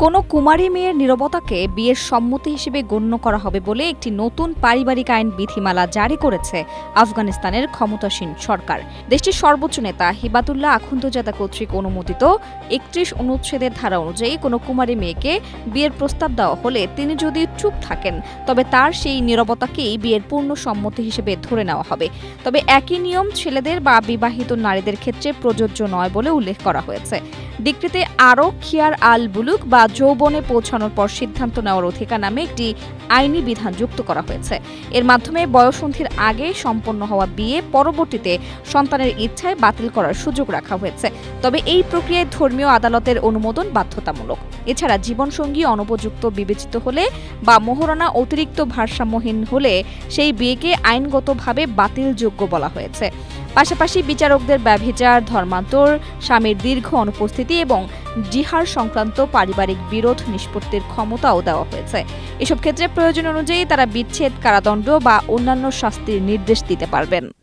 কোনো কুমারী মেয়ের নীরবতাকে বিয়ের সম্মতি হিসেবে গণ্য করা হবে বলে একটি নতুন পারিবারিক আইন বিধিমালা জারি করেছে আফগানিস্তানের ক্ষমতাসীন সরকার। দেশটির সর্বোচ্চ নেতা হিবাতুল্লাহ আখুন্দজাদা কর্তৃক অনুমোদিত ৩১ অনুচ্ছেদের ধারা অনুযায়ী কোনো কুমারী মেয়েকে বিয়ের প্রস্তাব দেওয়া হলে তিনি যদি চুপ থাকেন তবে তার সেই নীরবতাকেই বিয়ের পূর্ণ সম্মতি হিসেবে ধরে নেওয়া হবে। তবে একই নিয়ম ছেলেদের বা বিবাহিত নারীদের ক্ষেত্রে প্রযোজ্য নয় বলে উল্লেখ করা হয়েছে। ডিক্রিতে আরও খিয়ার আল বুলুক বা যৌবনে পৌঁছানোর পর সিদ্ধান্ত নেওয়ার অধিকার নামে একটি আইনি বিধান যুক্ত করা হয়েছে। এর মাধ্যমে বয়ঃসন্ধির আগে সম্পন্ন হওয়া বিয়ে পরবর্তীতে সন্তানের ইচ্ছায় বাতিল করার সুযোগ রাখা হয়েছে। তবে এই প্রক্রিয়ায় ধর্মীয় আদালতের অনুমোদন বাধ্যতামূলক। এছাড়া জীবনসঙ্গী অনুপযুক্ত বিবেচিত হলে বা মোহরানা অতিরিক্ত ভারসাম্যহীন হলে সেই বিয়েকে আইনগতভাবে বাতিলযোগ্য বলা হয়েছে। পাশাপাশি বিচারকদের ব্যভিচার, ধর্মান্তর, স্বামীর দীর্ঘ অনুপস্থিতি এবং জিহার সংক্রান্ত পারিবারিক বিরোধ নিষ্পত্তির ক্ষমতাও দেওয়া হয়েছে। এসব ক্ষেত্রে প্রয়োজন অনুযায়ী তারা বিচ্ছেদ, কারাদণ্ড বা অন্যান্য শাস্তির নির্দেশ দিতে পারবেন।